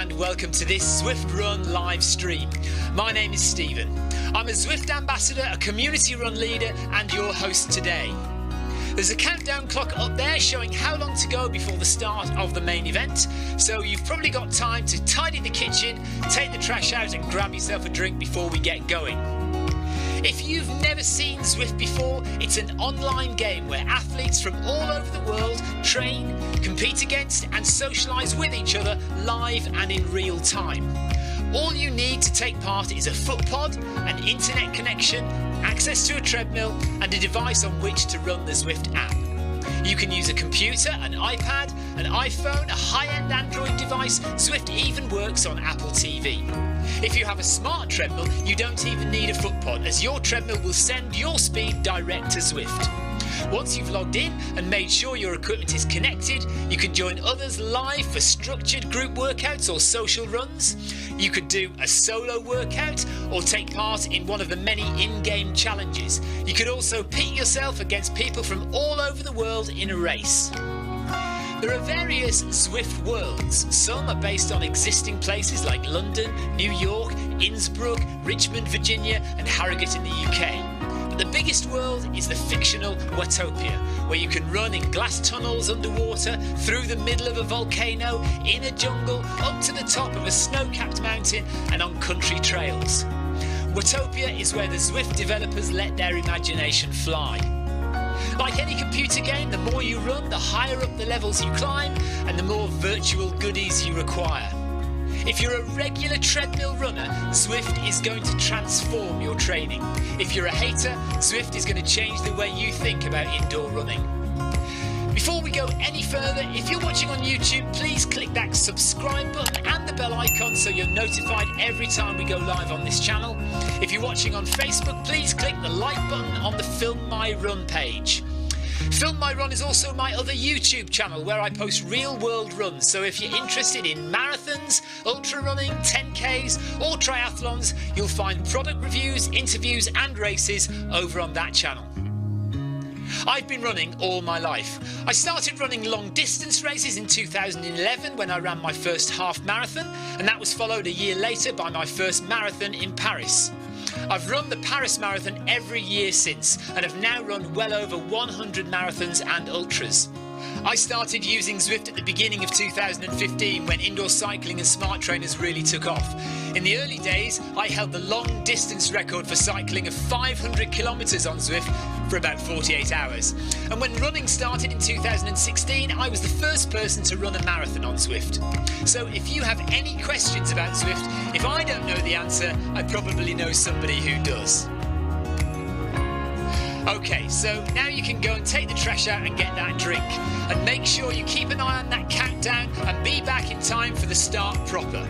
and welcome to this Zwift Run live stream. My name is Stephen. I'm a Zwift ambassador, a community run leader and your host today. There's a countdown clock up there showing how long to go before the start of the main event, so you've probably got time to tidy the kitchen, take the trash out and grab yourself a drink before we get going. If you've never seen Zwift before, it's an online game where athletes from all over the world train, compete against and socialise with each other live and in real time. All you need to take part is a foot pod, an internet connection, access to a treadmill and a device on which to run the Zwift app. You can use a computer, an iPad, an iPhone, a high-end Android device. Zwift even works on Apple TV. If you have a smart treadmill, you don't even need a foot pod, as your treadmill will send your speed direct to Zwift. Once you've logged in and made sure your equipment is connected, you can join others live for structured group workouts or social runs. You could do a solo workout or take part in one of the many in-game challenges. You could also pit yourself against people from all over the world in a race. There are various Zwift worlds. Some are based on existing places like London, New York, Innsbruck, Richmond, Virginia and Harrogate in the UK. But the biggest world is the fictional Watopia, where you can run in glass tunnels underwater, through the middle of a volcano, in a jungle, up to the top of a snow-capped mountain and on country trails. Watopia is where the Zwift developers let their imagination fly. Like any computer game, the more you run, the higher up the levels you climb and the more virtual goodies you require. If you're a regular treadmill runner, Zwift is going to transform your training. If you're a hater, Zwift is going to change the way you think about indoor running. Before we go any further, if you're watching on YouTube, please click that subscribe button and the bell icon so you're notified every time we go live on this channel. If you're watching on Facebook, please click the like button on the Film My Run page. Film My Run is also my other YouTube channel where I post real world runs, so if you're interested in marathons, ultra running, 10Ks or triathlons, you'll find product reviews, interviews and races over on that channel. I've been running all my life. I started running long distance races in 2011 when I ran my first half marathon, and that was followed a year later by my first marathon in Paris. I've run the Paris Marathon every year since and have now run well over 100 marathons and ultras. I started using Zwift at the beginning of 2015 when indoor cycling and smart trainers really took off. In the early days, I held the long distance record for cycling of 500 kilometres on Zwift for about 48 hours. And when running started in 2016, I was the first person to run a marathon on Zwift. So if you have any questions about Zwift, if I don't know the answer, I probably know somebody who does. Okay, so now you can go and take the trash out and get that drink. And make sure you keep an eye on that countdown and be back in time for the start proper.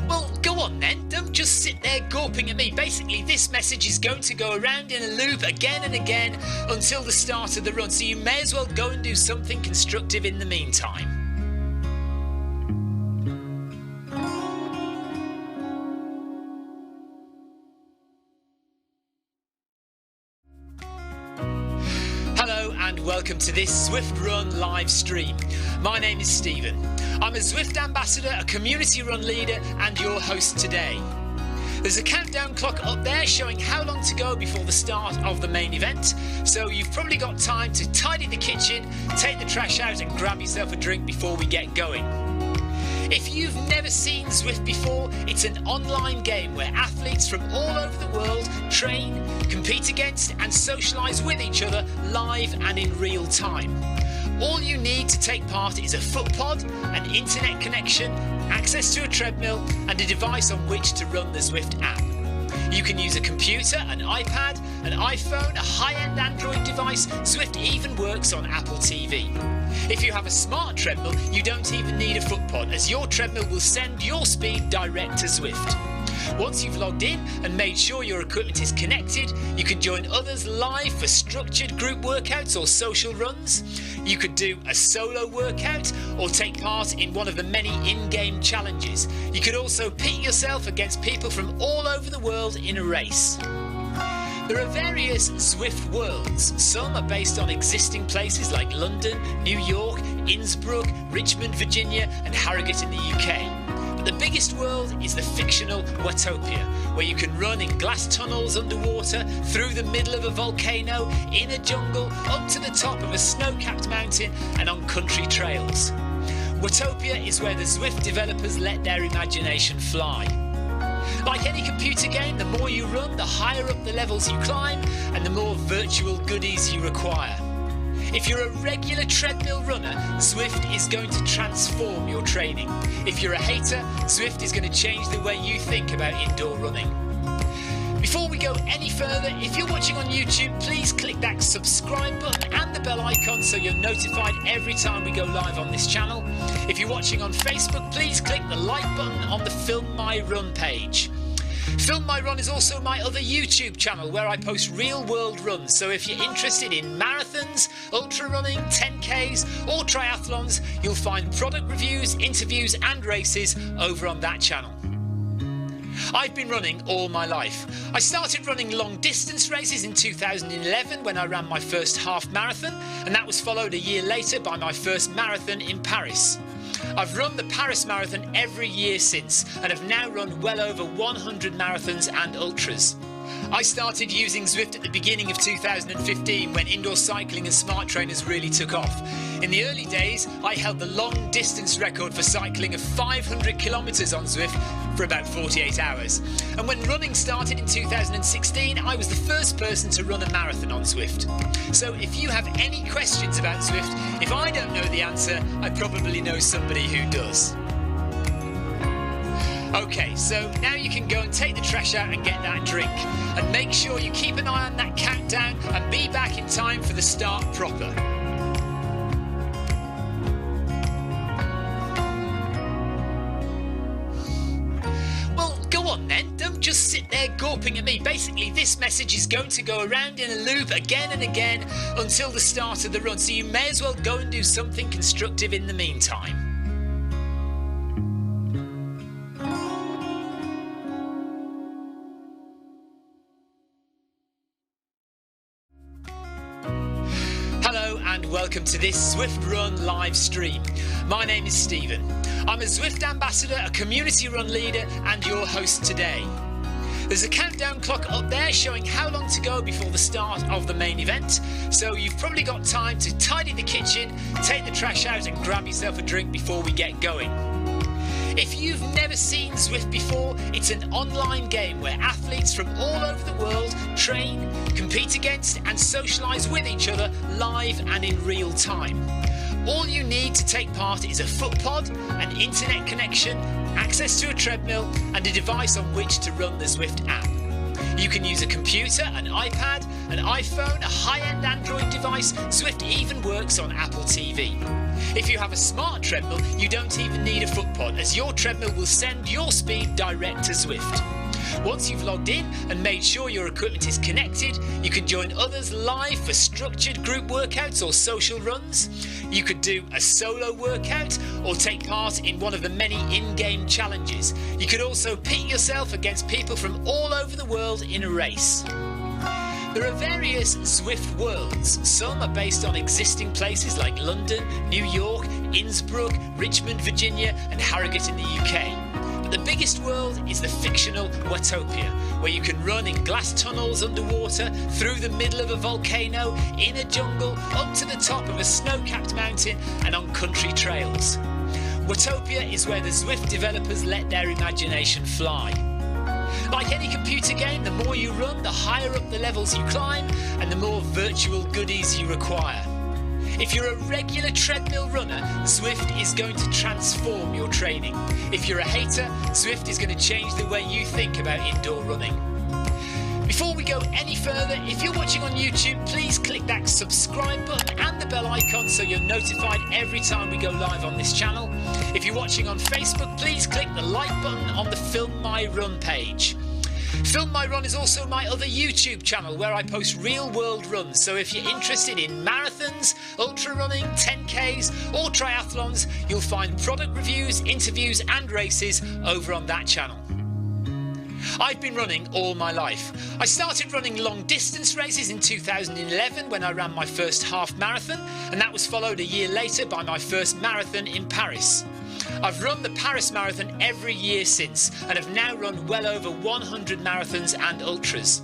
Well, go on then, don't just sit there gawping at me. Basically, this message is going to go around in a loop again and again until the start of the run, so you may as well go and do something constructive in the meantime. Hello and welcome to this Zwift Run live stream. My name is Stephen. I'm a Zwift ambassador, a community run leader and your host today. There's a countdown clock up there showing how long to go before the start of the main event, so you've probably got time to tidy the kitchen, take the trash out and grab yourself a drink before we get going. If you've never seen Zwift before, it's an online game where athletes from all over the world train, compete against and socialise with each other live and in real time. All you need to take part is a foot pod, an internet connection, access to a treadmill and a device on which to run the Zwift app. You can use a computer, an iPad, an iPhone, a high-end Android device. Zwift even works on Apple TV. If you have a smart treadmill, you don't even need a foot pod, as your treadmill will send your speed direct to Zwift. Once you've logged in and made sure your equipment is connected, you can join others live for structured group workouts or social runs. You could do a solo workout or take part in one of the many in-game challenges. You could also pit yourself against people from all over the world in a race. There are various Zwift worlds. Some are based on existing places like London, New York, Innsbruck, Richmond, Virginia and Harrogate in the UK. But the biggest world is the fictional Watopia, where you can run in glass tunnels underwater, through the middle of a volcano, in a jungle, up to the top of a snow-capped mountain and on country trails. Watopia is where the Zwift developers let their imagination fly. Like any computer game, the more you run, the higher up the levels you climb and the more virtual goodies you require. If you're a regular treadmill runner, Zwift is going to transform your training. If you're a hater, Zwift is going to change the way you think about indoor running. Before we go any further, if you're watching on YouTube, please click that subscribe button and the bell icon so you're notified every time we go live on this channel. If you're watching on Facebook, please click the like button on the Film My Run page. Film My Run is also my other YouTube channel where I post real world runs, so if you're interested in marathons, ultra running, 10Ks or triathlons, you'll find product reviews, interviews and races over on that channel. I've been running all my life. I started running long distance races in 2011 when I ran my first half marathon, and that was followed a year later by my first marathon in Paris. I've run the Paris Marathon every year since and have now run well over 100 marathons and ultras. I started using Zwift at the beginning of 2015 when indoor cycling and smart trainers really took off. In the early days, I held the long distance record for cycling of 500 kilometres on Zwift for about 48 hours. And when running started in 2016, I was the first person to run a marathon on Zwift. So if you have any questions about Zwift, if I don't know the answer, I probably know somebody who does. Okay, so now you can go and take the trash out and get that drink. And make sure you keep an eye on that countdown and be back in time for the start proper. Well, go on then, don't just sit there gawping at me. Basically, this message is going to go around in a loop again and again until the start of the run, so you may as well go and do something constructive in the meantime. And welcome to this Zwift Run live stream. My name is Stephen. I'm a Zwift ambassador, a community run leader and your host today. There's a countdown clock up there showing how long to go before the start of the main event, so you've probably got time to tidy the kitchen, take the trash out and grab yourself a drink before we get going. If you've never seen Zwift before, it's an online game where athletes from all over the world train, compete against and socialise with each other live and in real time. All you need to take part is a foot pod, an internet connection, access to a treadmill and a device on which to run the Zwift app. You can use a computer, an iPad, an iPhone, a high-end Android device. Zwift even works on Apple TV. If you have a smart treadmill, you don't even need a foot pod, as your treadmill will send your speed direct to Zwift. Once you've logged in and made sure your equipment is connected, you can join others live for structured group workouts or social runs. You could do a solo workout or take part in one of the many in-game challenges. You could also pit yourself against people from all over the world in a race. There are various Zwift worlds. Some are based on existing places like London, New York, Innsbruck, Richmond, Virginia and Harrogate in the UK. But the biggest world is the fictional Watopia, where you can run in glass tunnels underwater, through the middle of a volcano, in a jungle, up to the top of a snow-capped mountain and on country trails. Watopia is where the Zwift developers let their imagination fly. Like any computer game, the more you run, the higher up the levels you climb and the more virtual goodies you require. If you're a regular treadmill runner, Zwift is going to transform your training. If you're a hater, Zwift is going to change the way you think about indoor running. Before we go any further, if you're watching on YouTube, please click that subscribe button and the bell icon so you're notified every time we go live on this channel. If you're watching on Facebook, please click the like button on the Film My Run page. Film My Run is also my other YouTube channel where I post real world runs, so if you're interested in marathons, ultra running, 10Ks or triathlons, you'll find product reviews, interviews and races over on that channel. I've been running all my life. I started running long distance races in 2011 when I ran my first half marathon, and that was followed a year later by my first marathon in Paris. I've run the Paris Marathon every year since and have now run well over 100 marathons and ultras.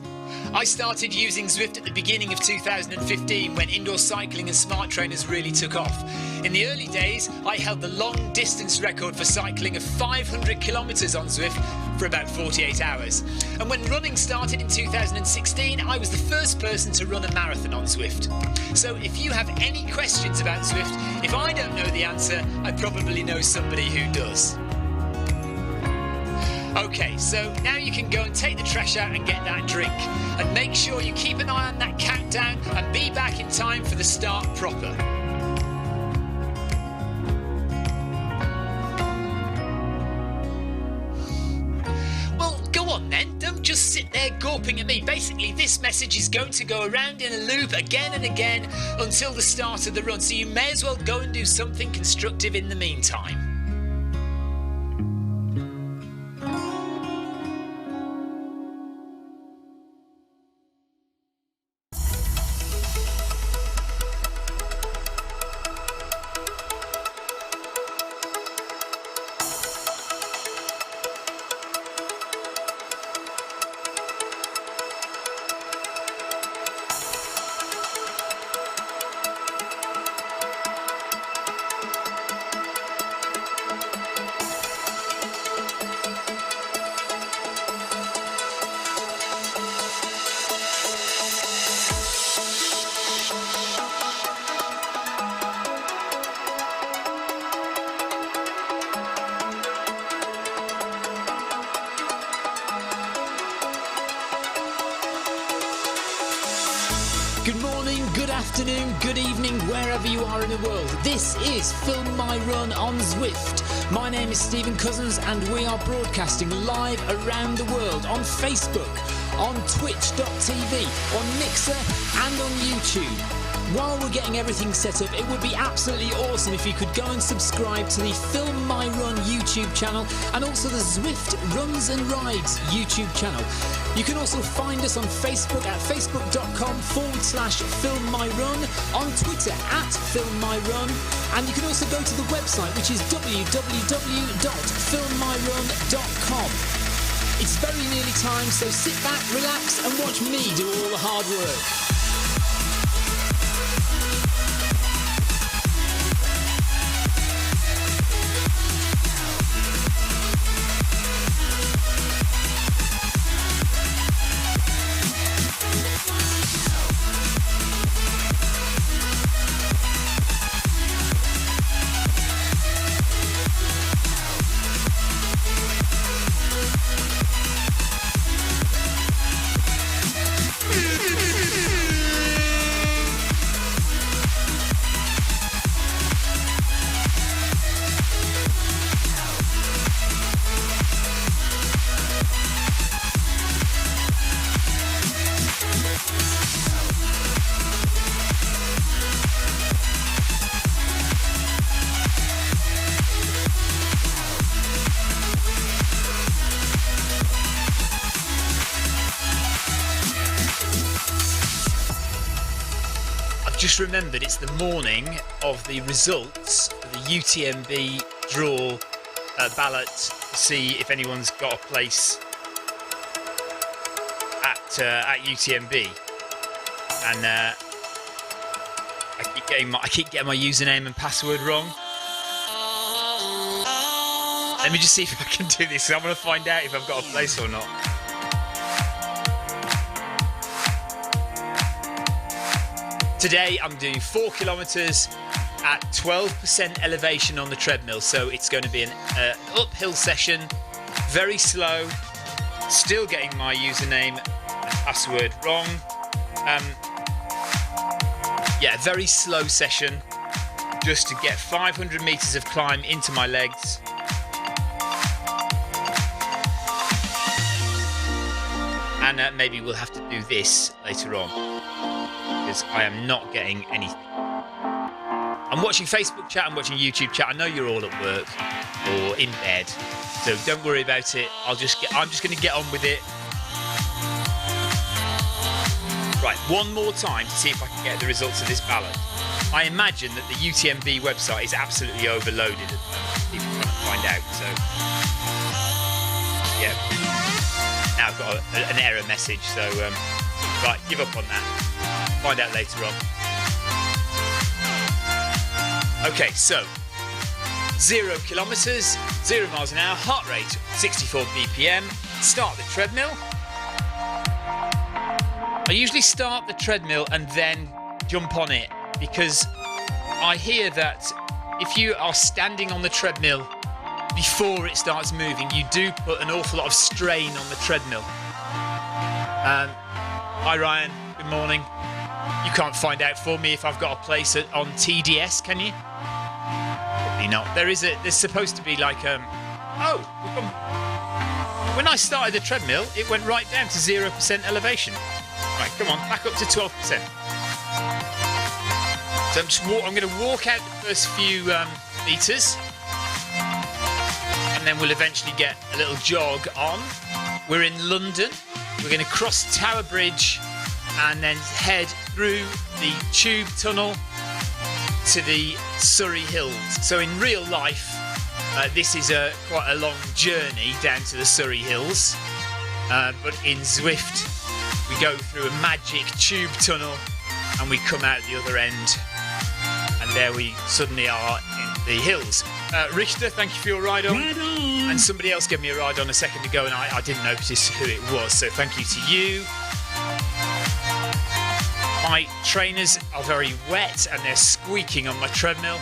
I started using Zwift at the beginning of 2015 when indoor cycling and smart trainers really took off. In the early days, I held the long distance record for cycling of 500 kilometres on Zwift for about 48 hours. And when running started in 2016, I was the first person to run a marathon on Zwift. So if you have any questions about Zwift, if I don't know the answer, I probably know somebody who does. Okay, so now you can go and take the trash out and get that drink. And make sure you keep an eye on that countdown and be back in time for the start proper. Well, go on then, don't just sit there gawping at me. Basically, this message is going to go around in a loop again and again until the start of the run, so you may as well go and do something constructive in the meantime. Good morning, good afternoon, good evening, wherever you are in the world. This is Film My Run on Zwift. My name is Stephen Cousins and we are broadcasting live around the world on Facebook, on twitch.tv, on Mixer and on YouTube. While we're getting everything set up, it would be absolutely awesome if you could go and subscribe to the Film My Run YouTube channel and also the Zwift Runs and Rides YouTube channel. You can also find us on Facebook at facebook.com/Film My Run, on Twitter at Film My Run, and you can also go to the website, which is www.filmmyrun.com. It's very nearly time, so sit back, relax and watch me do all the hard work. Just remembered it's the morning of the results for the UTMB draw ballot to see if anyone's got a place at UTMB, and I keep getting my username and password wrong. Let me just see if I can do this. I want to find out if I've got a place or not. Today I'm doing 4 kilometres at 12% elevation on the treadmill, so it's going to be an uphill session, very slow, still getting my username and password wrong. Yeah, very slow session, just to get 500 metres of climb into my legs. And maybe we'll have to do this later on, because I am not getting anything. I'm watching Facebook chat, I'm watching YouTube chat. I know you're all at work. or in bed. So don't worry about it. I'm just going to get on with it. Right, one more time to see if I can get the results of this ballot. I imagine that the UTMB website is absolutely overloaded at the moment. People trying to find out. So yeah, now I've got an error message. So right, give up on that. Find out later on. Okay, so 0 kilometers, 0 miles an hour, heart rate 64 BPM. Start the treadmill. I usually start the treadmill and then jump on it because I hear that if you are standing on the treadmill before it starts moving, you do put an awful lot of strain on the treadmill. Hi Ryan, good morning. You can't find out for me if I've got a place on TDS, can you? Probably not. There's supposed to be like when I started the treadmill, it went right down to 0% elevation. Right, come on, back up to 12%. So I'm going to walk out the first few meters, and then we'll eventually get a little jog on. We're in London. We're going to cross Tower Bridge and then head through the tube tunnel to the Surrey Hills. So in real life, this is quite a long journey down to the Surrey Hills, but in Zwift we go through a magic tube tunnel and we come out the other end, and there we suddenly are in the hills. Richter, thank you for your ride on. And somebody else gave me a ride on a second ago and I didn't notice who it was, so thank you to you. My trainers are very wet and they're squeaking on my treadmill.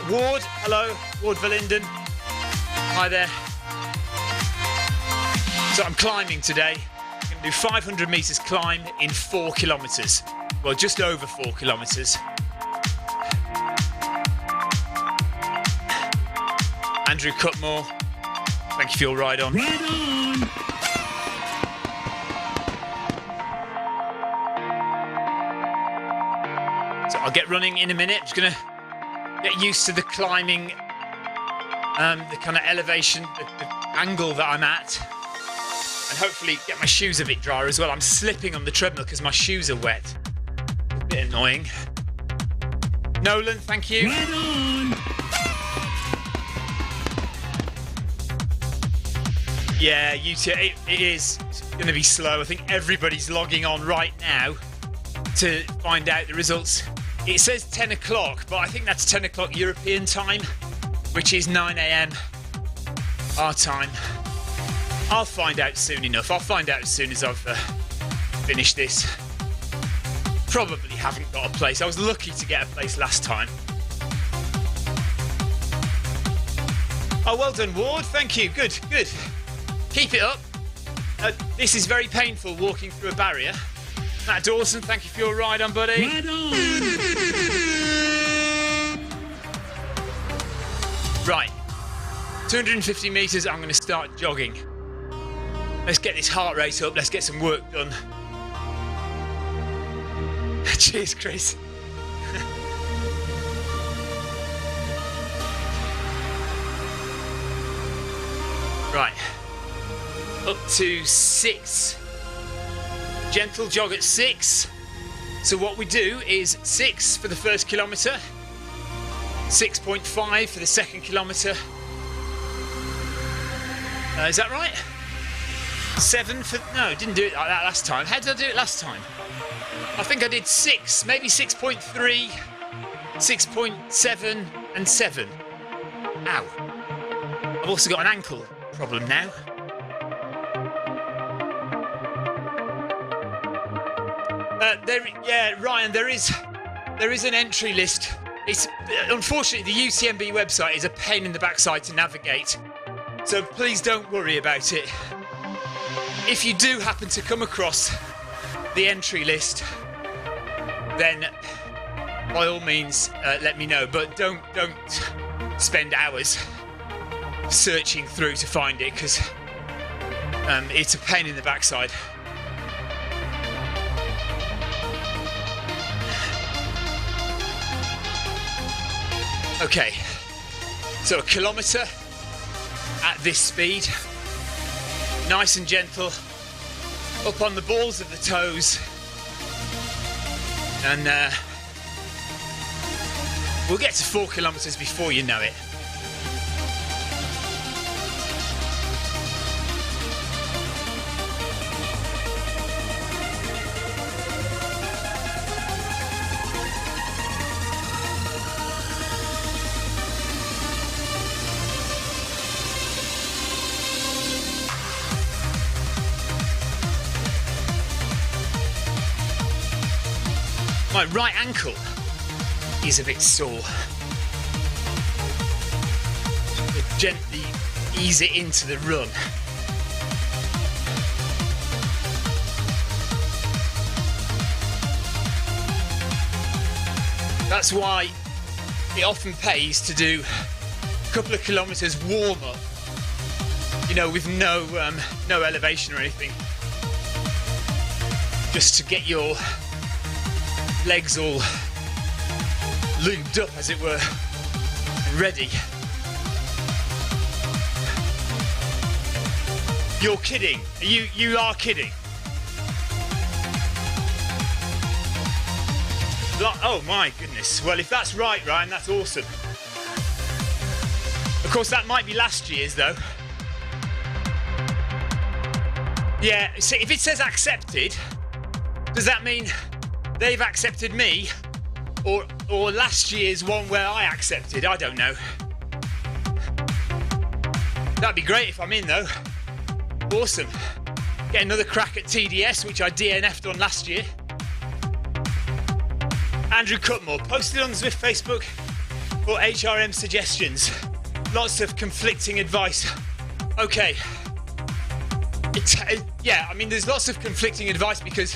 Ward, hello, Ward Verlinden. Hi there. So I'm climbing today. I'm going to do 500 metres climb in 4 kilometres. Well, just over 4 kilometres. Andrew Cutmore, thank you for your ride on. Ride on! So I'll get running in a minute. I'm just going to get used to the climbing, the kind of elevation, the angle that I'm at. And hopefully get my shoes a bit drier as well. I'm slipping on the treadmill because my shoes are wet. A bit annoying. Nolan, thank you. Ride on! Yeah, it is going to be slow. I think everybody's logging on right now to find out the results. It says 10 o'clock, but I think that's 10 o'clock European time, which is 9 a.m. our time. I'll find out soon enough. I'll find out as soon as I've finished this. Probably haven't got a place. I was lucky to get a place last time. Oh, well done, Ward. Thank you. Good, good. Keep it up. This is very painful, walking through a barrier. Matt Dawson, thank you for your ride on, buddy. Ride on! Right. 250 metres, I'm going to start jogging. Let's get this heart rate up. Let's get some work done. Cheers, Chris. Right. Up to 6. Gentle jog at 6. So what we do is 6 for the first kilometre, 6.5 for the second kilometre. Is that right? 7 for... No, didn't do it like that last time. How did I do it last time? I think I did 6, maybe 6.3, 6.7 and 7. Ow. I've also got an ankle problem now. Ryan, there is an entry list. It's unfortunately the UTMB website is a pain in the backside to navigate, so please don't worry about it. If you do happen to come across the entry list, then by all means let me know. But don't spend hours searching through to find it, because it's a pain in the backside. Okay, So a kilometre at this speed, nice and gentle, up on the balls of the toes, and we'll get to 4 kilometres before you know it. My right ankle is a bit sore. Gently ease it into the run. That's why it often pays to do a couple of kilometres warm up, you know, with no elevation or anything, just to get your legs all lubed up, as it were, and ready. You're kidding. You are kidding. Oh my goodness. Well, if that's right, Ryan, that's awesome. Of course, that might be last year's though. Yeah, so if it says accepted, does that mean they've accepted me, or last year's one where I accepted? I don't know. That'd be great if I'm in though. Awesome. Get another crack at TDS, which I DNF'd on last year. Andrew Cutmore posted on the Zwift Facebook for HRM suggestions. Lots of conflicting advice. Okay. Yeah, I mean, there's lots of conflicting advice because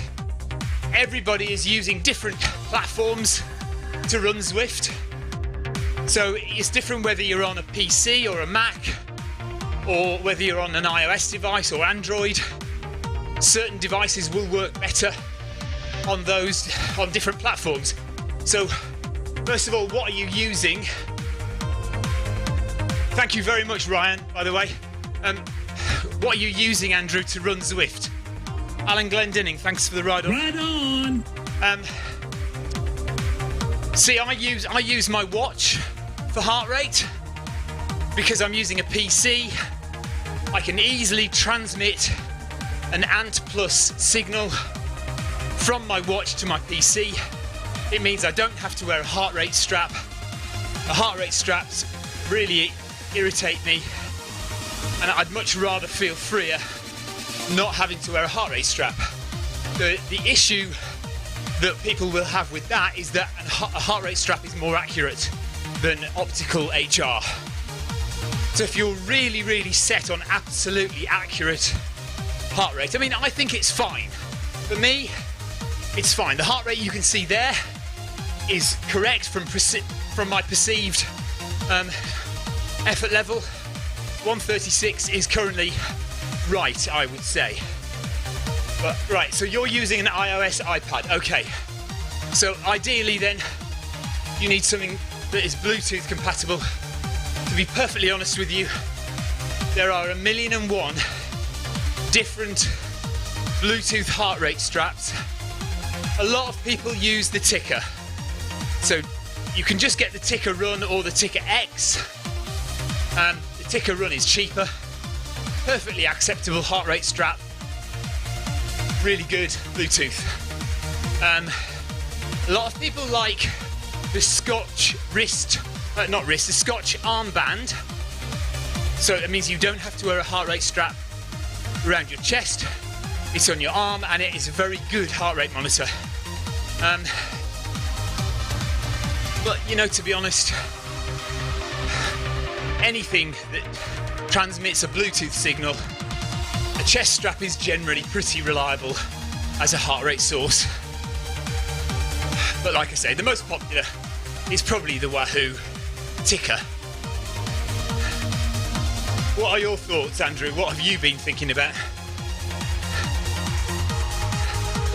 everybody is using different platforms to run Zwift. So it's different whether you're on a PC or a Mac, or whether you're on an iOS device or Android. Certain devices will work better on different platforms. So, first of all, what are you using? Thank you very much, Ryan, by the way. What are you using, Andrew, to run Zwift? Alan Glendinning, thanks for the ride on. Right on. See, I use my watch for heart rate because I'm using a PC. I can easily transmit an ANT plus signal from my watch to my PC. It means I don't have to wear a heart rate strap. A heart rate straps really irritate me, and I'd much rather feel freer not having to wear a heart rate strap. The issue that people will have with that is that a heart rate strap is more accurate than optical HR. So if you're really, really set on absolutely accurate heart rate, I mean, I think it's fine. For me, it's fine. The heart rate you can see there is correct from my perceived effort level. 136 is currently right, I would say. But right, so you're using an iOS iPad. Okay. So ideally then, you need something that is Bluetooth compatible. To be perfectly honest with you, there are 1,000,001 different Bluetooth heart rate straps. A lot of people use the Ticker. So you can just get the Ticker Run or the Ticker X. The Ticker Run is cheaper. Perfectly acceptable heart rate strap. Really good Bluetooth. A lot of people like the Scotch the Scotch armband. So it means you don't have to wear a heart rate strap around your chest. It's on your arm, and it is a very good heart rate monitor. But, you know, to be honest, anything that transmits a Bluetooth signal, a chest strap is generally pretty reliable as a heart rate source. But like I say, the most popular is probably the Wahoo Ticker. What are your thoughts, Andrew? What have you been thinking about?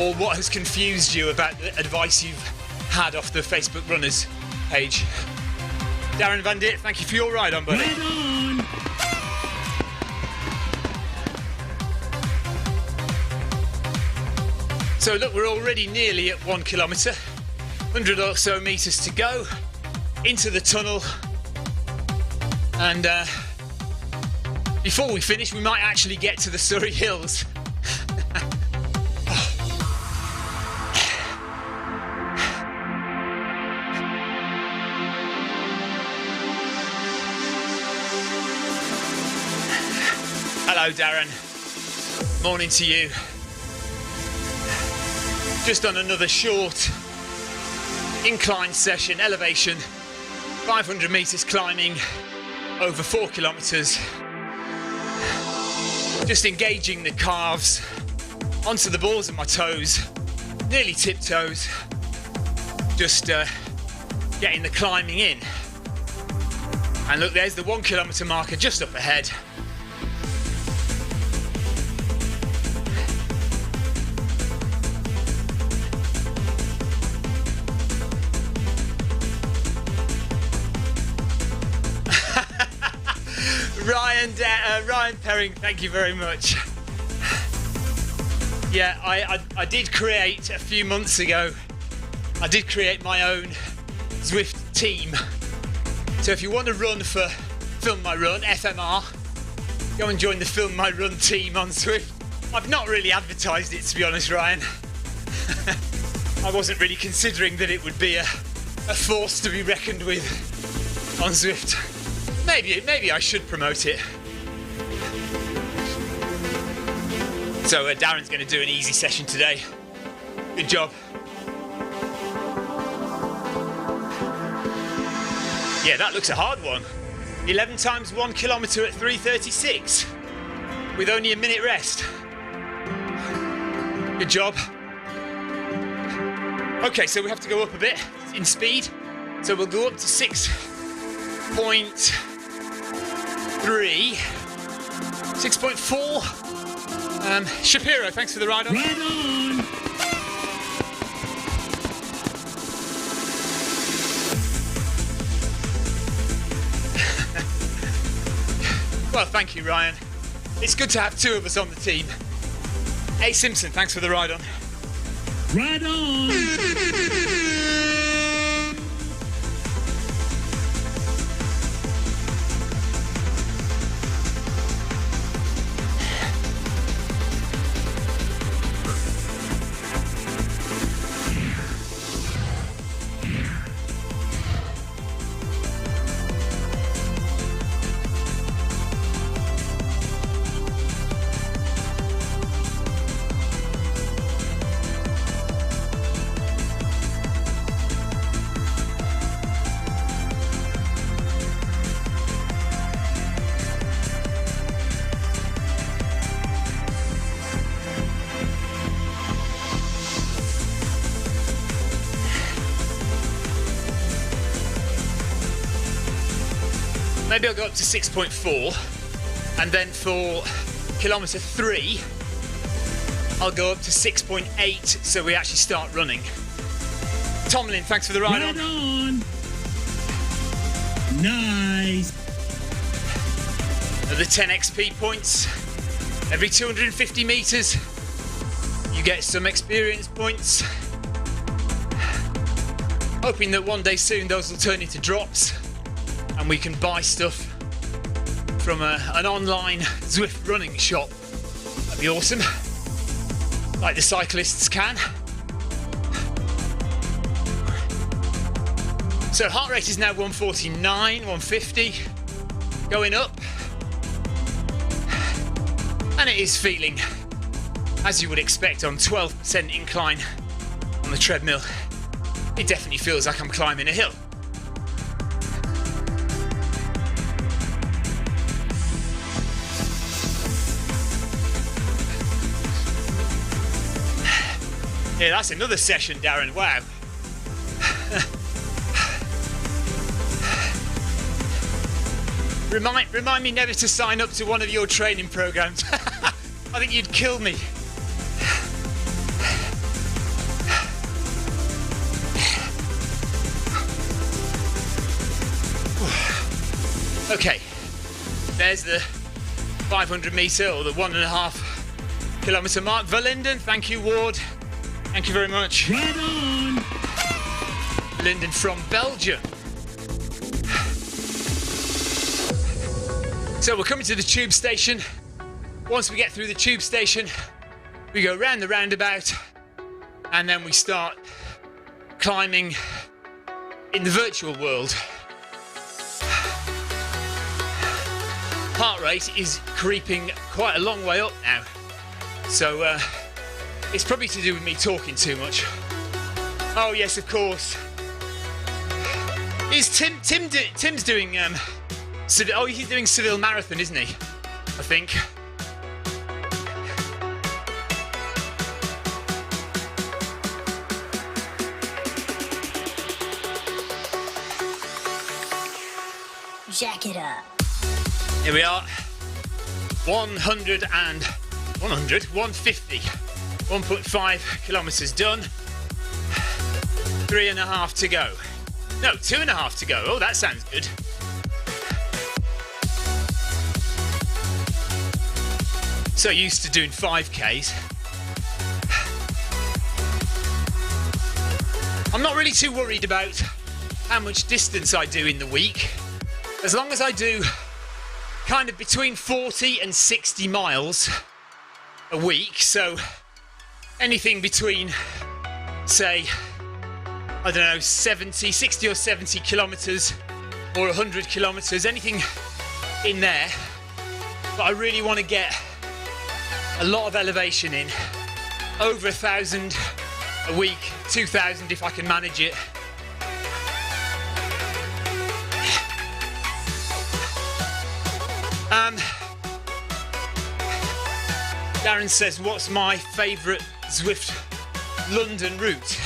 Or what has confused you about the advice you've had off the Facebook Runners page? Darren Van Dit, thank you for your ride on, buddy. Right on. So look, we're already nearly at 1 kilometre, 100 or so metres to go into the tunnel, and before we finish we might actually get to the Surrey Hills. Hello Darren, morning to you. Just on another short incline session, elevation, 500 metres climbing, over 4 kilometres. Just engaging the calves onto the balls of my toes, nearly tiptoes, just getting the climbing in. And look, there's the 1 kilometre marker just up ahead. Ryan Perring, thank you very much. Yeah, I did create a few months ago, I did create my own Zwift team. So if you want to run for Film My Run, FMR, go and join the Film My Run team on Zwift. I've not really advertised it, to be honest, Ryan. I wasn't really considering that it would be a force to be reckoned with on Zwift. Maybe I should promote it. So Darren's going to do an easy session today. Good job. Yeah, that looks a hard one. 11 times 1 kilometre at 3:36 with only a minute rest. Good job. Okay, so we have to go up a bit in speed. So we'll go up to 6.3, 6.4. Shapiro, thanks for the ride on. Right on. Well, thank you, Ryan. It's good to have two of us on the team. Hey, Simpson, thanks for the ride on. Right on. Maybe I'll go up to 6.4, and then for kilometre 3 I'll go up to 6.8, so we actually start running. Tomlin, thanks for the ride Right on. on. Nice. The 10 XP points. Every 250 metres you get some experience points. Hoping that one day soon those will turn into drops and we can buy stuff from an online Zwift running shop. That'd be awesome, like the cyclists can. So heart rate is now 149, 150, going up, and it is feeling, as you would expect, on 12% incline on the treadmill. It definitely feels like I'm climbing a hill. Yeah, that's another session, Darren. Wow. Remind me never to sign up to one of your training programs. I think you'd kill me. Okay, there's the 500 metre or the 1.5 kilometre mark. Verlinden, thank you. Ward, thank you very much. Right on. Linden from Belgium. So we're coming to the tube station. Once we get through the tube station, we go round the roundabout and then we start climbing in the virtual world. Heart rate is creeping quite a long way up now. So it's probably to do with me talking too much. Oh yes, of course. Is Tim's doing he's doing Seville Marathon, isn't he? I think. Jack it up. Here we are. 150. 1.5 kilometres done. 3.5 to go. No, 2.5 to go. Oh, that sounds good. So used to doing 5Ks. I'm not really too worried about how much distance I do in the week. As long as I do kind of between 40 and 60 miles a week. So anything between, say, I don't know, 60 or 70 kilometres or 100 kilometres, anything in there. But I really want to get a lot of elevation in, over 1,000 a week, 2,000 if I can manage it. Darren says, what's my favourite Zwift London route?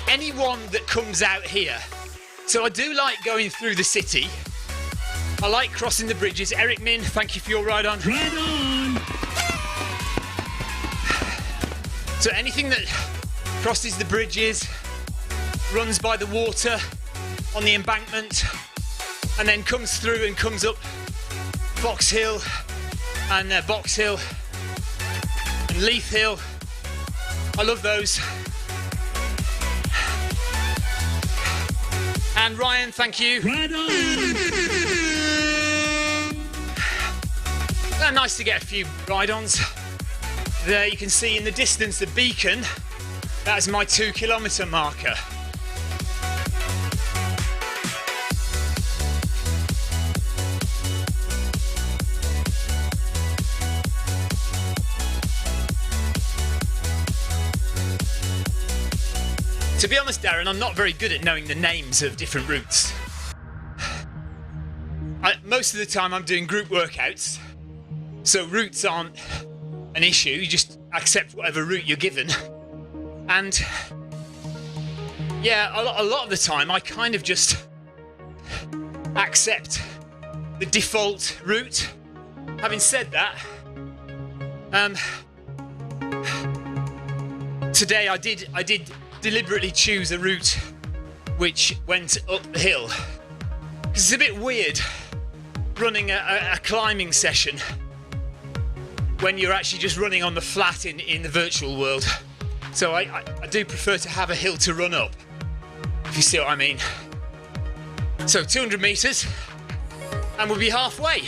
Anyone that comes out here. So I do like going through the city. I like crossing the bridges. Eric Min, thank you for your ride on. Right on. So anything that crosses the bridges, runs by the water on the embankment, and then comes through and comes up Box Hill and Box Hill and Leith Hill. I love those. And Ryan, thank you. Right on. Nice to get a few ride-ons. There you can see in the distance the beacon. That's my 2 kilometre marker. To be honest, Darren, I'm not very good at knowing the names of different routes. Most of the time I'm doing group workouts, so routes aren't an issue. You just accept whatever route you're given. And yeah, a lot of the time I kind of just accept the default route. Having said that, today I did deliberately choose a route which went up the hill. It's a bit weird running a climbing session when you're actually just running on the flat in the virtual world. So I do prefer to have a hill to run up, if you see what I mean. So 200 metres and we'll be halfway,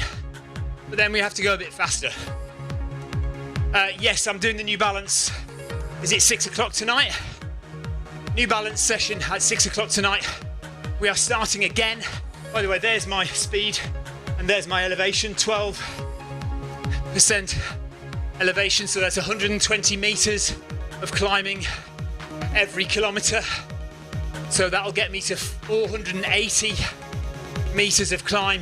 but then we have to go a bit faster. Yes, I'm doing the New Balance. Is it 6 o'clock tonight? New Balance session at 6 o'clock tonight. We are starting again. By the way, there's my speed and there's my elevation, 12% elevation, so that's 120 metres of climbing every kilometre. So that'll get me to 480 metres of climb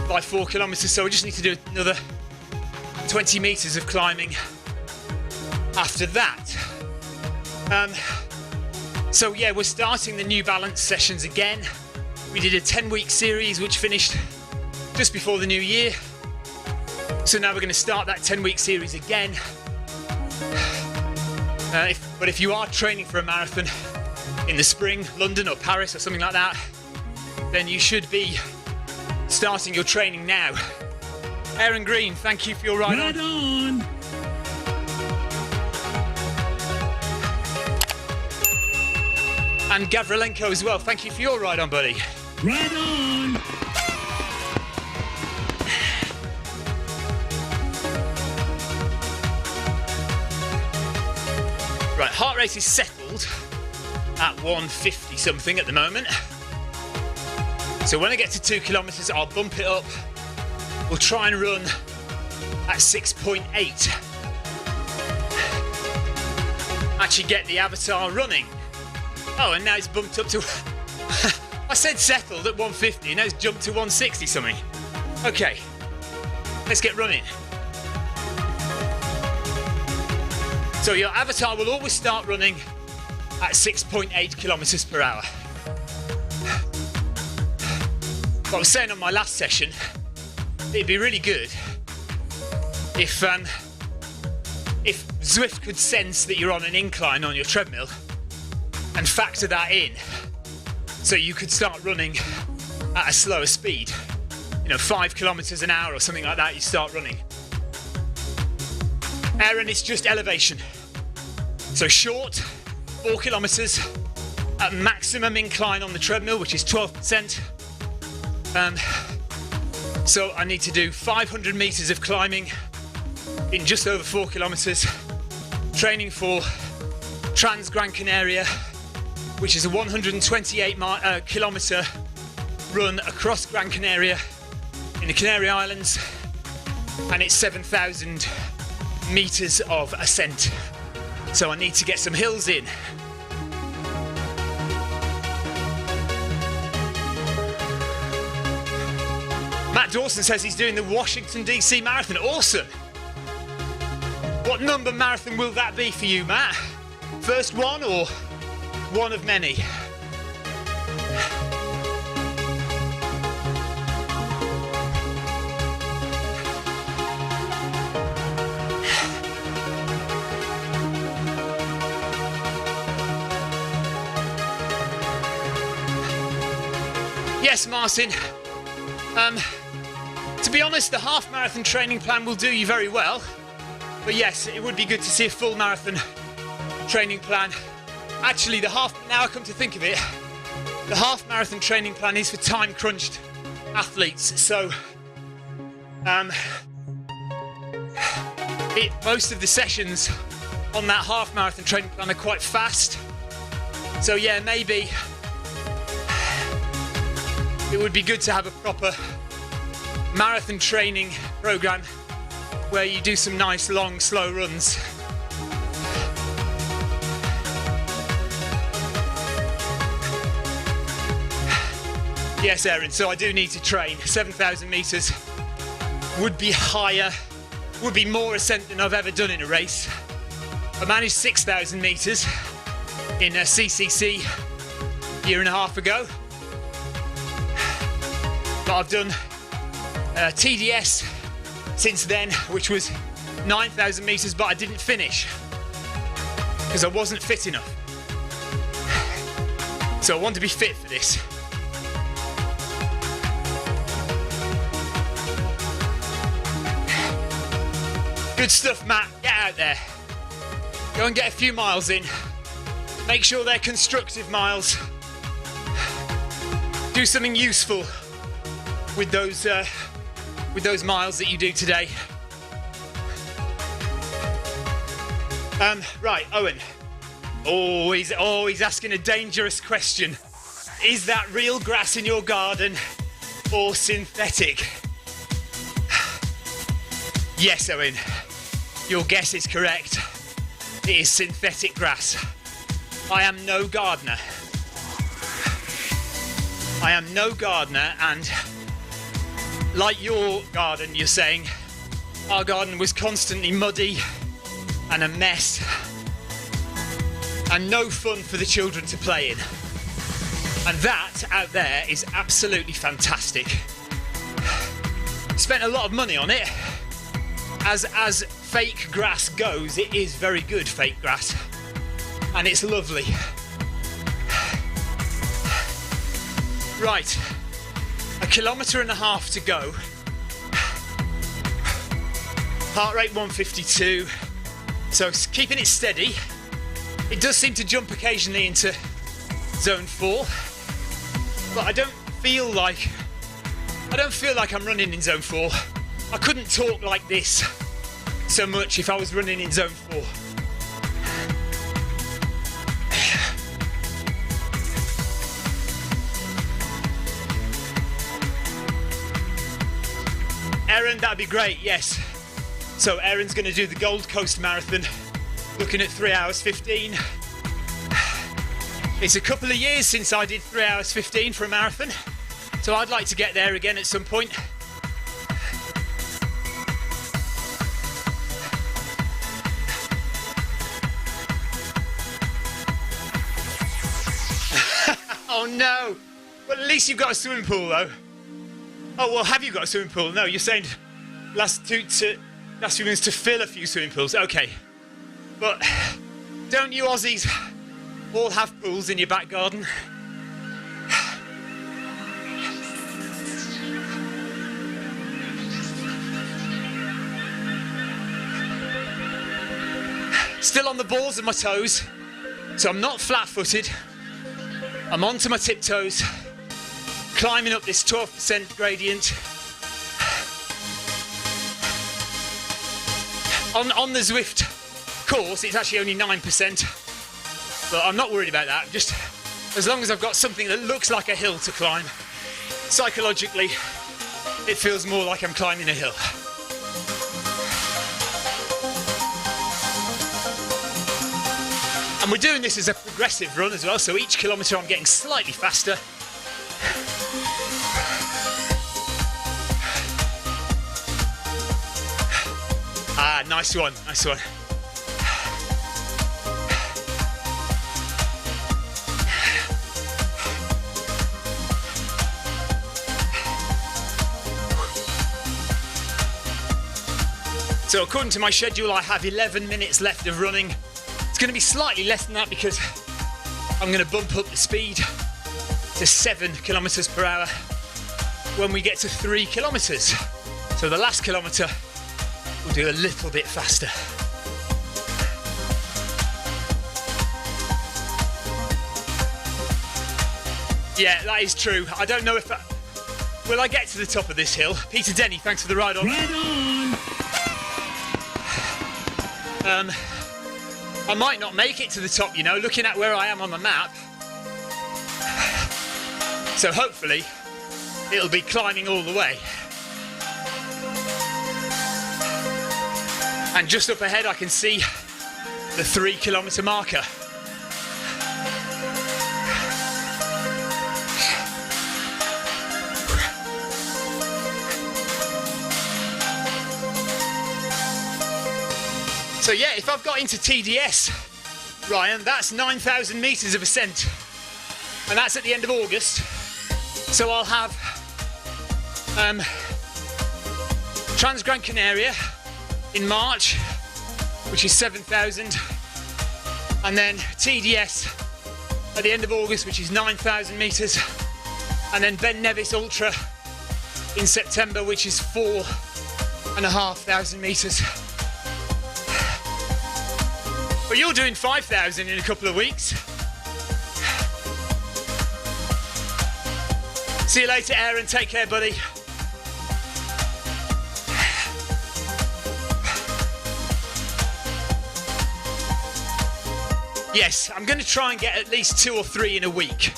by 4 kilometres. So we just need to do another 20 metres of climbing after that. So yeah, we're starting the New Balance sessions again. We did a 10-week series which finished just before the new year. So now we're going to start that 10-week series again. But if you are training for a marathon in the spring, London or Paris or something like that, then you should be starting your training now. Aaron Green, thank you for your ride Right on. on. And Gavrilenko as well, thank you for your ride on, buddy. Right on. Right, heart rate is settled at 150 something at the moment. So when I get to 2 kilometers, I'll bump it up. We'll try and run at 6.8. Actually get the avatar running. Oh, and now it's bumped up to... I said settled at 150, now it's jumped to 160 something. Okay, let's get running. So your avatar will always start running at 6.8 kilometers per hour. What I was saying on my last session, it'd be really good if Zwift could sense that you're on an incline on your treadmill and factor that in, so you could start running at a slower speed. You know, 5 kilometers an hour or something like that, you start running. Aaron, it's just elevation. So short, 4 kilometers at maximum incline on the treadmill, which is 12%. So I need to do 500 meters of climbing in just over 4 kilometers, training for Trans Gran Canaria, which is a 128 kilometer run across Gran Canaria in the Canary Islands, and it's 7,000 meters of ascent. So I need to get some hills in. Matt Dawson says he's doing the Washington DC Marathon. Awesome. What number marathon will that be for you, Matt? First one or one of many? Yes, Martin. To be honest, the half marathon training plan will do you very well. But yes, it would be good to see a full marathon training plan. Actually, now I come to think of it, the half marathon training plan is for time crunched athletes. So, most of the sessions on that half marathon training plan are quite fast. So yeah, maybe it would be good to have a proper marathon training program where you do some nice long slow runs. Yes, Aaron, so I do need to train. 7,000 meters would be higher, would be more ascent than I've ever done in a race. I managed 6,000 meters in a CCC a year and a half ago. But I've done TDS since then, which was 9,000 meters, but I didn't finish because I wasn't fit enough. So I want to be fit for this. Good stuff, Matt. Get out there. Go and get a few miles in. Make sure they're constructive miles. Do something useful with those miles that you do today. Right, Owen. Oh, he's asking a dangerous question. Is that real grass in your garden or synthetic? Yes, Owen. Your guess is correct. It is synthetic grass. I am no gardener. I am no gardener, and like your garden, you're saying, our garden was constantly muddy and a mess and no fun for the children to play in. And that out there is absolutely fantastic. Spent a lot of money on it. As fake grass goes, it is very good fake grass, and it's lovely. Right, 1.5 kilometres to go. Heart rate 152, so keeping it steady. It does seem to jump occasionally into zone 4, but I don't feel like I'm running in zone 4. I couldn't talk like this so much if I was running in zone 4. Aaron, that'd be great, yes. So Aaron's going to do the Gold Coast Marathon, looking at 3 hours 15. It's a couple of years since I did 3 hours 15 for a marathon, so I'd like to get there again at some point. Oh no! Well, at least you've got a swimming pool though. Oh well, have you got a swimming pool? No, you're saying last few months to fill a few swimming pools. Okay, but don't you Aussies all have pools in your back garden? Still on the balls of my toes, so I'm not flat-footed. I'm onto my tiptoes, climbing up this 12% gradient. On the Zwift course, it's actually only 9%, but I'm not worried about that. Just as long as I've got something that looks like a hill to climb, psychologically, it feels more like I'm climbing a hill. And we're doing this as a progressive run as well, so each kilometre I'm getting slightly faster. Ah, nice one, nice one. So according to my schedule, I have 11 minutes left of running. It's going to be slightly less than that because I'm going to bump up the speed to 7 kilometres per hour when we get to 3 kilometres. So the last kilometre we'll do a little bit faster. Yeah, that is true. I don't know if will I get to the top of this hill? Peter Denny, thanks for the ride on. Right on! I might not make it to the top, you know, looking at where I am on the map. So hopefully it'll be climbing all the way. And just up ahead I can see the 3 kilometre marker. So yeah, if I've got into TDS, Ryan, that's 9,000 metres of ascent. And that's at the end of August. So I'll have Trans-Gran Canaria in March, which is 7,000. And then TDS at the end of August, which is 9,000 metres. And then Ben Nevis Ultra in September, which is 4,500 metres. But you're doing 5,000 in a couple of weeks. See you later, Aaron. Take care, buddy. Yes, I'm going to try and get at least 2 or 3 in a week.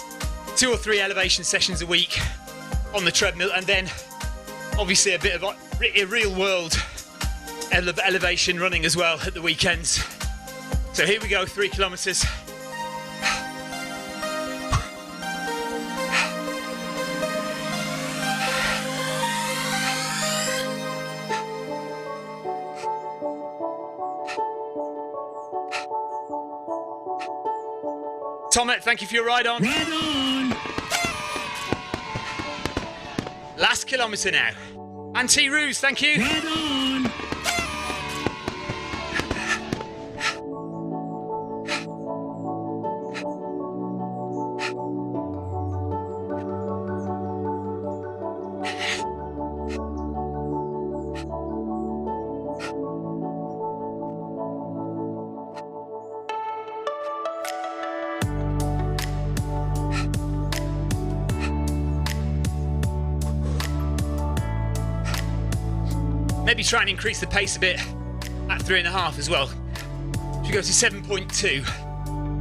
2 or 3 elevation sessions a week on the treadmill, and then obviously a bit of a real world elevation running as well at the weekends. So here we go, 3 kilometres. Tomet, thank you for your ride on. Right on! Last kilometre now. Auntie Ruse, thank you. Right on! Maybe try and increase the pace a bit at 3.5 as well. Should go to 7.2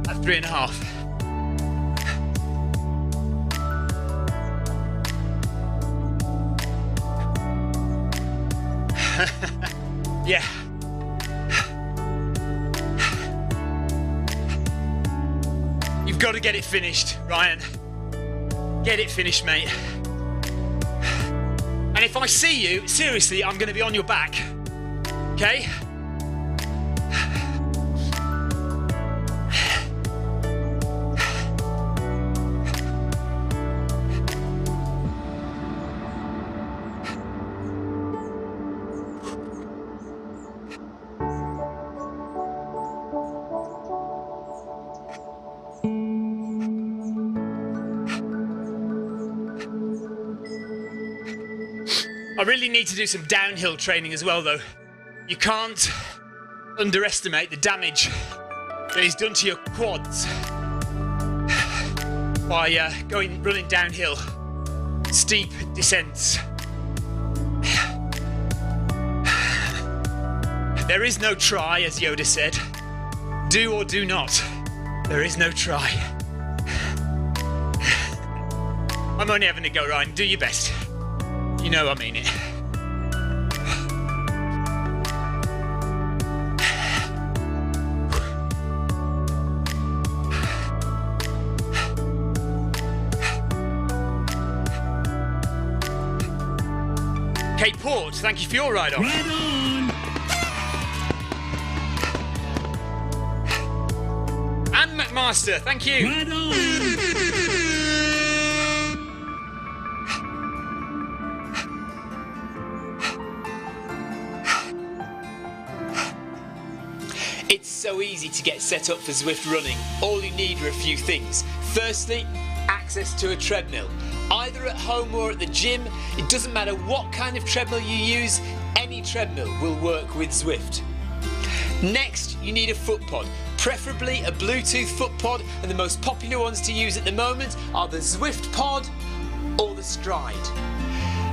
at 3.5. Yeah. You've got to get it finished, Ryan. Get it finished, mate. And if I see you, seriously, I'm going to be on your back. Okay? I really need to do some downhill training as well, though. You can't underestimate the damage that is done to your quads by running downhill, steep descents. There is no try, as Yoda said. Do or do not. There is no try. I'm only having a go, Ryan. Do your best. You know I mean it. Kate Port, thank you for your ride off. Right on. Anne McMaster, thank you. Right on. It's so easy to get set up for Zwift running. All you need are a few things. Firstly, access to a treadmill. Either at home or at the gym, it doesn't matter what kind of treadmill you use, any treadmill will work with Zwift. Next, you need a foot pod, preferably a Bluetooth foot pod, and the most popular ones to use at the moment are the Zwift Pod or the Stride.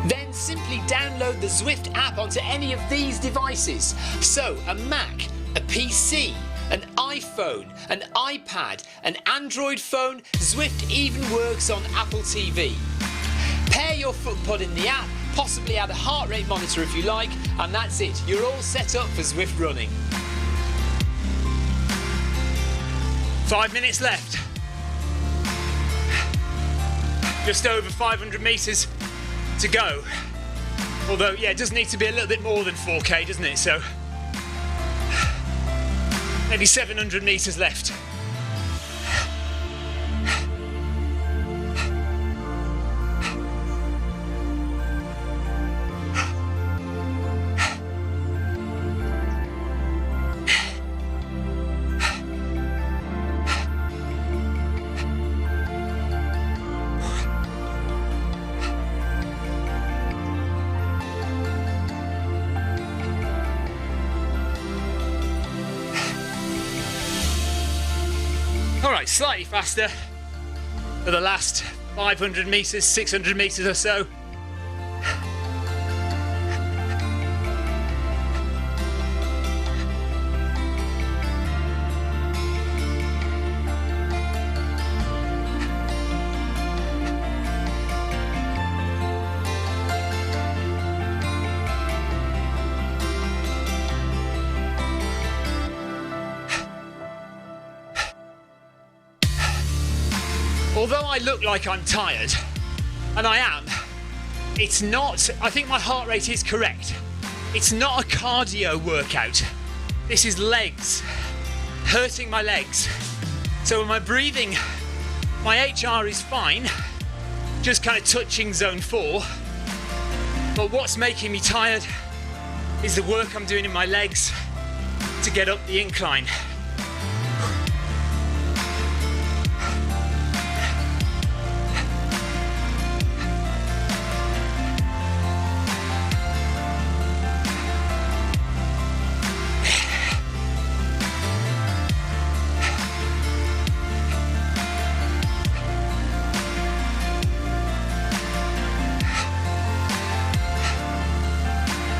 Then simply download the Zwift app onto any of these devices. So, a Mac, a PC, an iPhone, an iPad, an Android phone, Zwift even works on Apple TV. Pair your footpod in the app, possibly add a heart rate monitor if you like, and that's it. You're all set up for Zwift running. 5 minutes left. Just over 500 metres to go. Although, yeah, it does need to be a little bit more than 4K, doesn't it? So, maybe 700 metres left. Alright, slightly faster for the last 500 metres, 600 metres or so. Although I look like I'm tired, and I am, it's not, I think my heart rate is correct. It's not a cardio workout. This is legs, hurting my legs. So when my breathing, my HR is fine, just kind of touching zone 4. But what's making me tired is the work I'm doing in my legs to get up the incline.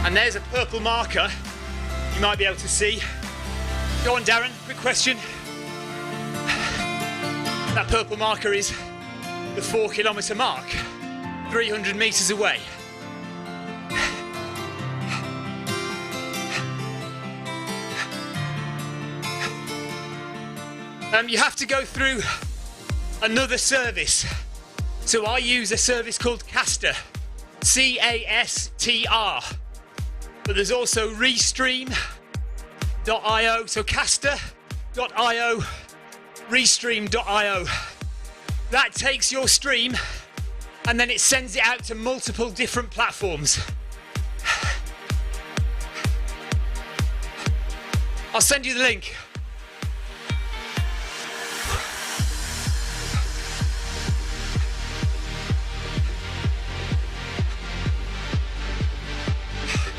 And And there's a purple marker you might be able to see. Go on, Darren, quick question. That purple marker is the 4 kilometre mark, 300 metres away. You have to go through another service. So I use a service called Caster, C-A-S-T-R. But there's also Restream.io, so Caster.io, Restream.io. That takes your stream and then it sends it out to multiple different platforms. I'll send you the link.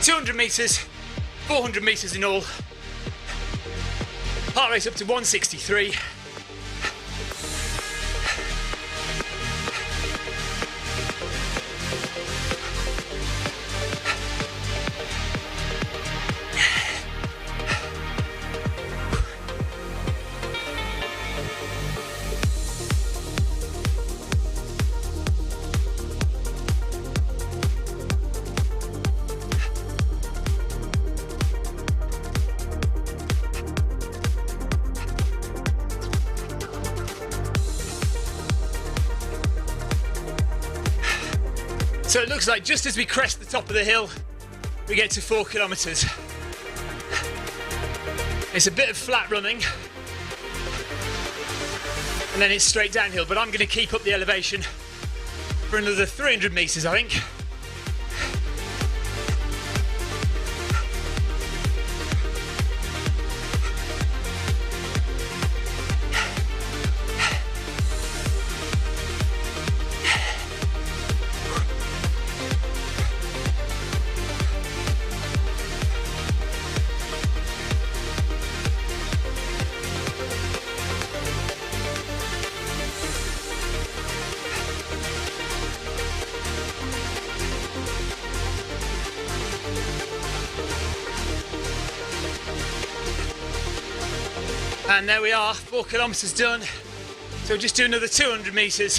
...200 metres, 400 metres in all. Heart rate up to 163. So it looks like just as we crest the top of the hill, we get to 4 kilometres. It's a bit of flat running, and then it's straight downhill, but I'm going to keep up the elevation for another 300 metres, I think. And there we are, 4 kilometres done. So just do another 200 metres.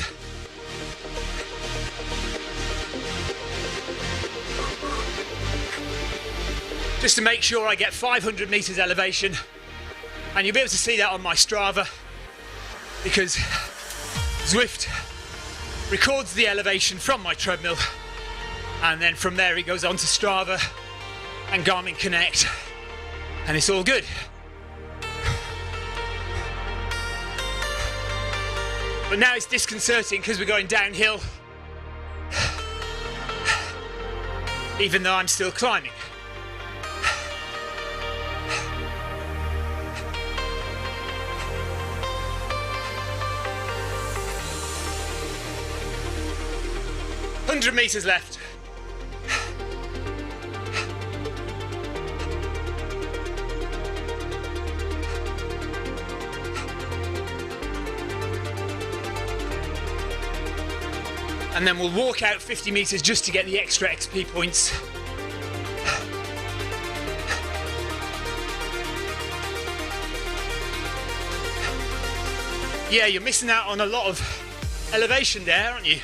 Just to make sure I get 500 metres elevation. And you'll be able to see that on my Strava, because Zwift records the elevation from my treadmill, and then from there it goes on to Strava and Garmin Connect, and it's all good. But now it's disconcerting because we're going downhill, even though I'm still climbing. ...100 metres left. And then we'll walk out 50 metres just to get the extra XP points. Yeah, you're missing out on a lot of elevation there, aren't you?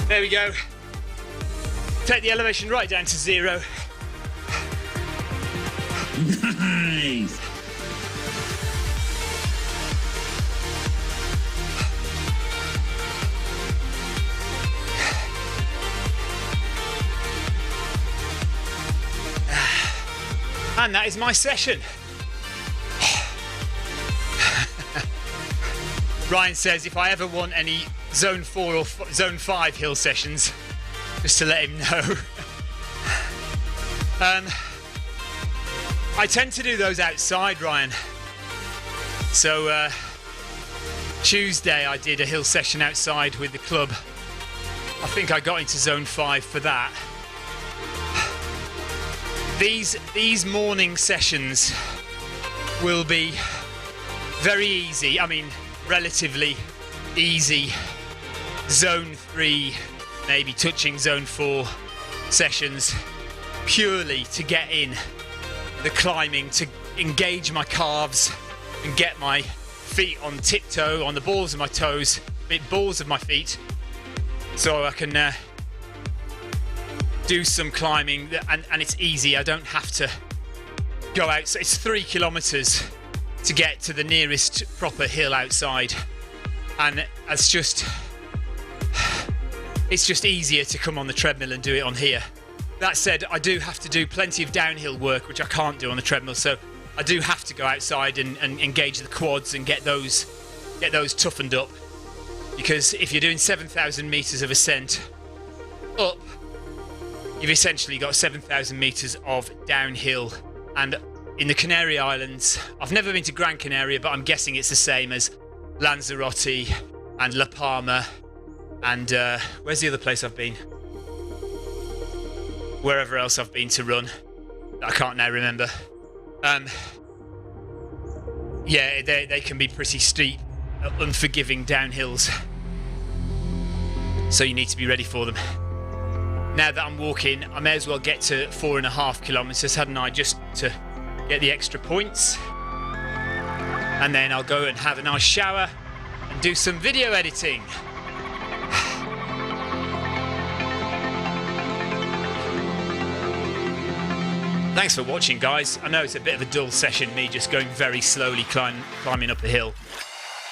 There we go. Take the elevation right down to 0. Nice. And that is my session. Ryan says if I ever want any Zone 4 or Zone 5 hill sessions, just to let him know. I tend to do those outside, Ryan. So Tuesday I did a hill session outside with the club I think I got into zone 5 for that. These morning sessions will be very easy. I mean, relatively easy. Zone 3, maybe touching zone 4 sessions, purely to get in the climbing, to engage my calves and get my feet on tiptoe, on the balls of my toes, balls of my feet, so I can do some climbing, and it's easy. I don't have to go out. So it's 3 kilometers to get to the nearest proper hill outside, and it's just easier to come on the treadmill and do it on here. That said, I do have to do plenty of downhill work, which I can't do on the treadmill, so I do have to go outside and engage the quads and get those toughened up, because if you're doing 7,000 meters of ascent up, you've essentially got 7,000 meters of downhill. And in the Canary Islands, I've never been to Gran Canaria, but I'm guessing it's the same as Lanzarote and La Palma, and where's the other place I've been? Wherever else I've been to run, I can't now remember. Yeah, they can be pretty steep, unforgiving downhills, so you need to be ready for them. Now that I'm walking, I may as well get to 4.5 kilometers, hadn't I, just to get the extra points. And then I'll go and have a nice shower and do some video editing. Thanks for watching, guys. I know it's a bit of a dull session, me just going very slowly climbing up a hill.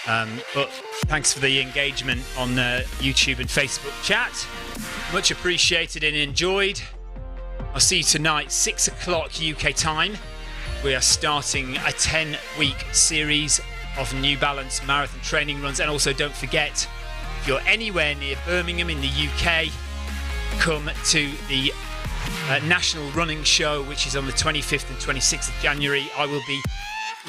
But thanks for the engagement on YouTube and Facebook chat. Much appreciated and enjoyed. I'll see you tonight, 6 o'clock UK time. We are starting a 10-week series of New Balance marathon training runs. And also don't forget, if you're anywhere near Birmingham in the UK, come to the National Running Show, which is on the 25th and 26th of January. I will be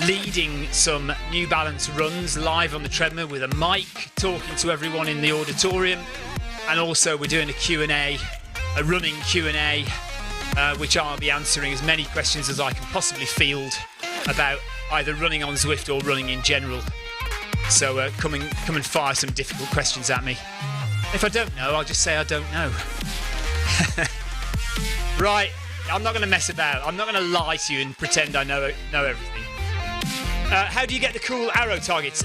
leading some New Balance runs live on the treadmill with a mic, talking to everyone in the auditorium. And also we're doing a Q&A, a running Q&A, which I'll be answering as many questions as I can possibly field about either running on Zwift or running in general. So come and fire some difficult questions at me. If I don't know, I'll just say I don't know. Right, I'm not going to mess about. I'm not going to lie to you and pretend I know everything. How do you get the cool arrow targets?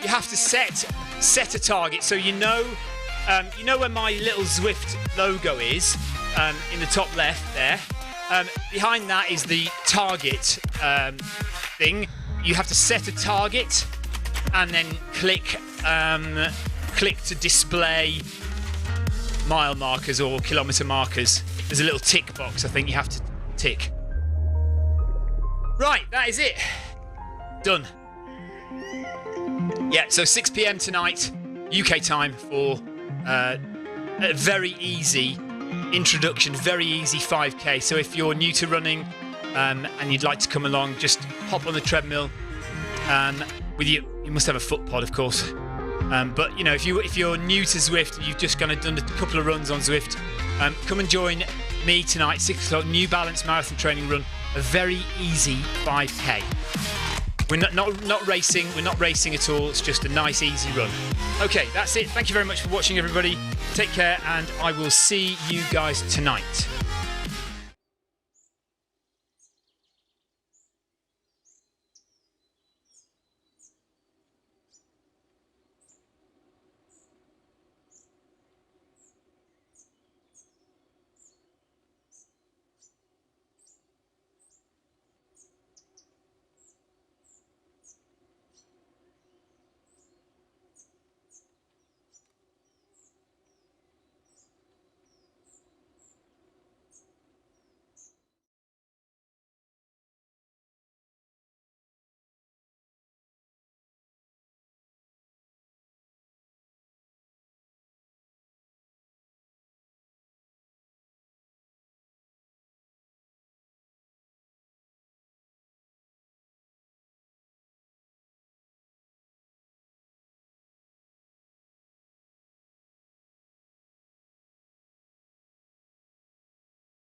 You have to set a target, so you know where my little Zwift logo is, in the top left there. Behind that is the target thing. You have to set a target and then click to display mile markers or kilometer markers. There's a little tick box I think you have to tick. Right, that is it. Done. Yeah, so 6 p.m. tonight, UK time, for a very easy introduction, very easy 5k. So if you're new to running and you'd like to come along, just hop on the treadmill. With you must have a foot pod, of course. But you know, if you're new to Zwift, you've just done a couple of runs on Zwift, come and join me tonight, 6 o'clock, New Balance marathon training run, a very easy 5k. We're not racing. We're not racing at all. It's just a nice, easy run. Okay, that's it. Thank you very much for watching, everybody. Take care, and I will see you guys tonight.